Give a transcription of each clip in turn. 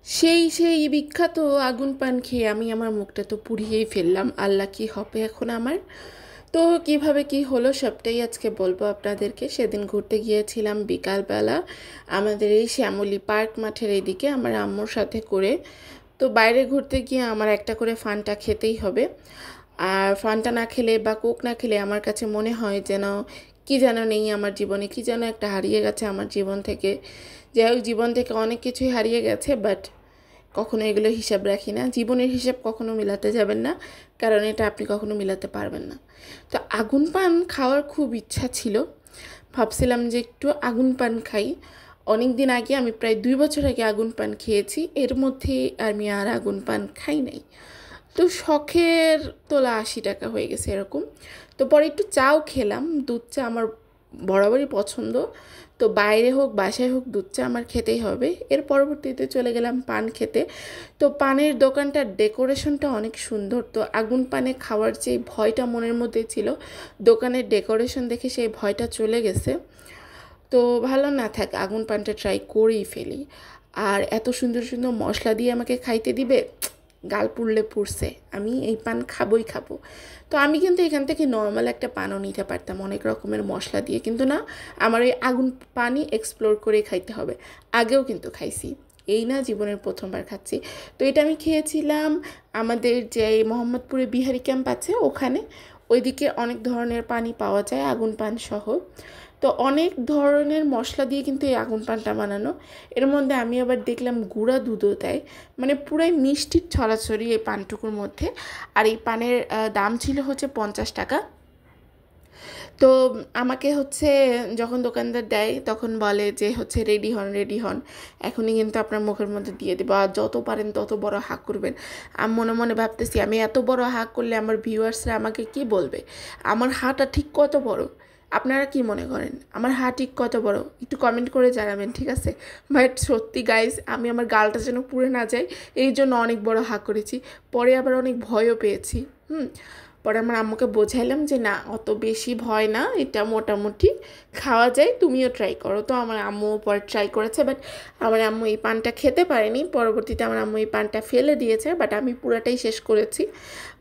সেই বিখ্যাত আগুন পান খেয়ে আমি আমার মুখটা তো পুড়িয়েই ফেললাম। আল্লাহ, কি হবে এখন আমার? তো কিভাবে কি হলো সবটাই আজকে বলবো আপনাদেরকে। সেদিন ঘুরতে গিয়েছিলাম বিকালবেলা আমাদের এই শ্যামলী পার্ক মাঠের এইদিকে আমার আম্মুর সাথে করে। তো বাইরে ঘুরতে গিয়ে আমার একটা করে ফান্টা খেতেই হবে। আর ফান্টা না খেলে বা কোক না খেলে আমার কাছে মনে হয় যেন কি যেন নেই আমার জীবনে, কি যেন একটা হারিয়ে গেছে আমার জীবন থেকে। যাই হোক, জীবন থেকে অনেক কিছুই হারিয়ে গেছে, বাট কখনো এগুলো হিসাব রাখি না। জীবনের হিসাব কখনো মিলাতে যাবেন না, কারণ এটা আপনি কখনো মিলাতে পারবেন না। তো আগুন পান খাওয়ার খুব ইচ্ছা ছিল, ভাবছিলাম যে একটু আগুন পান খাই। অনেক দিন আগে, আমি প্রায় 2 বছর আগে আগুন পান খেয়েছি, এর মধ্যে আমি আর আগুন পান খাই নাই। তো শখের তোলা 80 টাকা হয়ে গেছে এরকম। তো পরে একটু চাও খেলাম, দুধ চা আমার বরাবরই পছন্দ। তো বাইরে হোক বাসায় হোক দুধ চা আমার খেতেই হবে। এর পরবর্তীতে চলে গেলাম পান খেতে। তো পানের দোকানটার ডেকোরেশনটা অনেক সুন্দর। তো আগুন পানে খাওয়ার যে ভয়টা মনের মধ্যে ছিল, দোকানের ডেকোরেশন দেখে সেই ভয়টা চলে গেছে। তো ভালো না থাক, আগুন পানটা ট্রাই করেই ফেলি। আর এত সুন্দর সুন্দর মশলা দিয়ে আমাকে খাইতে দিবে, গাল পুড়লে পুড়ছে, আমি এই পান খাবোই খাবো। তো আমি কিন্তু এখান থেকে নর্মাল একটা পানও নিতে পারতাম অনেক রকমের মশলা দিয়ে, কিন্তু না, আমার এই আগুন পানই এক্সপ্লোর করে খাইতে হবে। আগেও কিন্তু খাইছি, এই না জীবনের প্রথমবার খাচ্ছি। তো এটা আমি খেয়েছিলাম আমাদের যে মোহাম্মদপুরে বিহারি ক্যাম্প আছে ওখানে। ওইদিকে অনেক ধরনের পানি পাওয়া যায় আগুন পান সহ। তো অনেক ধরনের মশলা দিয়ে কিন্তু এই আগুন পানটা বানানো। এর মধ্যে আমি আবার দেখলাম গুঁড়া দুধও দেয়, মানে পুরাই মিষ্টির ছড়াছড়ি এই পানটুকুর মধ্যে। আর এই পানের দাম ছিল হচ্ছে 50 টাকা। তো আমাকে হচ্ছে যখন দোকানদার দেয় তখন বলে যে হচ্ছে রেডি হন রেডি হন, এখনই কিন্তু আপনার মুখের মধ্যে দিয়ে দেবো, আর যত পারেন তত বড় হাঁক করবেন। আমি মনে মনে ভাবতেছি, আমি এত বড় হাঁক করলে আমার ভিউয়ার্সরা আমাকে কি বলবে? আমার হাঁটা ঠিক কত বড়? আপনারা কি মনে করেন আমার হাঁ ঠিক কত বড়? একটু কমেন্ট করে জানাবেন, ঠিক আছে? বাট সত্যি গাইজ, আমি আমার গালটা যেন পুড়ে না যায় এই জন্য অনেক বড় হাঁ করেছি। পরে আবার অনেক ভয়ও পেয়েছি। পরে আমার আম্মুকে বোঝাইলাম যে না, অত বেশি ভয় না, এটা মোটামুটি খাওয়া যায়, তুমিও ট্রাই করো। তো আমার আম্মু পরে ট্রাই করেছে, বাট আমার আম্মু এই পানটা খেতে পারেনি। পরবর্তীতে আমার আম্মু এই পানটা ফেলে দিয়েছে, বাট আমি পুরাটাই শেষ করেছি।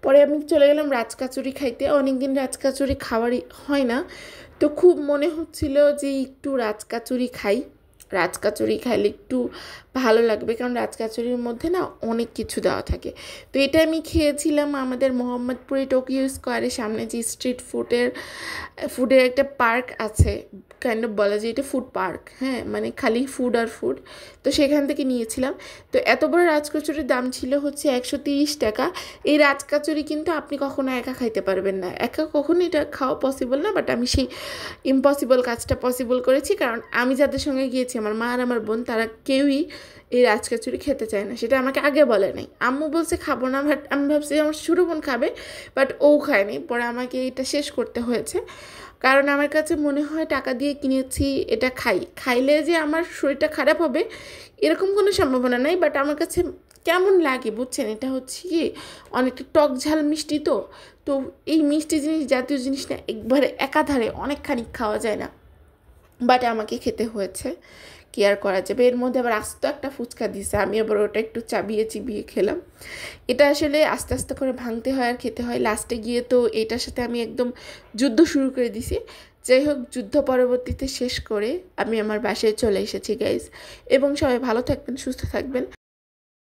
পরে আমি চলে গেলাম রাজকাচুরি খাইতে। অনেক দিন রাজকাচুরি খাওয়ারই হয় না, তো খুব মনে হচ্ছিল যে একটু রাজকাচুরি খাই। রাজকাচুরি খাইলে একটু ভালো লাগবে, কারণ রাজকাচুরির মধ্যে না অনেক কিছু দেওয়া থাকে। তো এটা আমি খেয়েছিলাম আমাদের মোহাম্মদপুরে টোকিও স্কোয়ারের সামনে যে স্ট্রিট ফুডের একটা পার্ক আছে, কাইন্ড অফ বলা যায় এটা ফুড পার্ক। হ্যাঁ, মানে খালি ফুড আর ফুড। তো সেখান থেকে নিয়েছিলাম। তো এত বড় রাজকচুরির দাম ছিল হচ্ছে 130 টাকা। এই রাজকচুরি কিন্তু আপনি কখনো একা খাইতে পারবেন না, একা কখনো এটা খাওয়া পসিবল না। বাট আমি সেই ইম্পসিবল কাজটা পসিবল করেছি, কারণ আমি যাদের সঙ্গে গিয়েছি, আমার মা আর আমার বোন, তারা কেউই এই রাজকচুরি খেতে চায় না। সেটা আমাকে আগে বলে নাই, আম্মু বলছে খাবো না, বাট আমি ভাবছি আমার ছোটো বোন খাবে, বাট ও খায়নি। পরে আমাকে এটা শেষ করতে হয়েছে, কারণ আমার কাছে মনে হয় টাকা দিয়ে কিনেছি, এটা খাইলে যে আমার শরীরটা খারাপ হবে এরকম কোনো সম্ভাবনা নাই। বাট আমার কাছে কেমন লাগে বুঝছেন, এটা হচ্ছে কি অনেকটা টক ঝাল মিষ্টি। তো তো এই মিষ্টি জিনিস জাতীয় জিনিস না একবারে একাধারে অনেকখানি খাওয়া যায় না, বাট আমাকে খেতে হয়েছে, কি আর করা যাবে। এর মধ্যে আবার আস্ত একটা ফুচকা দিছে, আমি আবার ওটা একটু চাবিয়ে চিবিয়ে খেলাম। এটা আসলে আস্তে আস্তে করে ভাঙতে হয় আর খেতে হয়। লাস্টে গিয়ে তো এটার সাথে আমি একদম যুদ্ধ শুরু করে দিছি। যাই হোক, যুদ্ধ পরবর্তীতে শেষ করে আমি আমার বাসায় চলে এসেছি গাইজ। এবং সবাই ভালো থাকবেন, সুস্থ থাকবেন।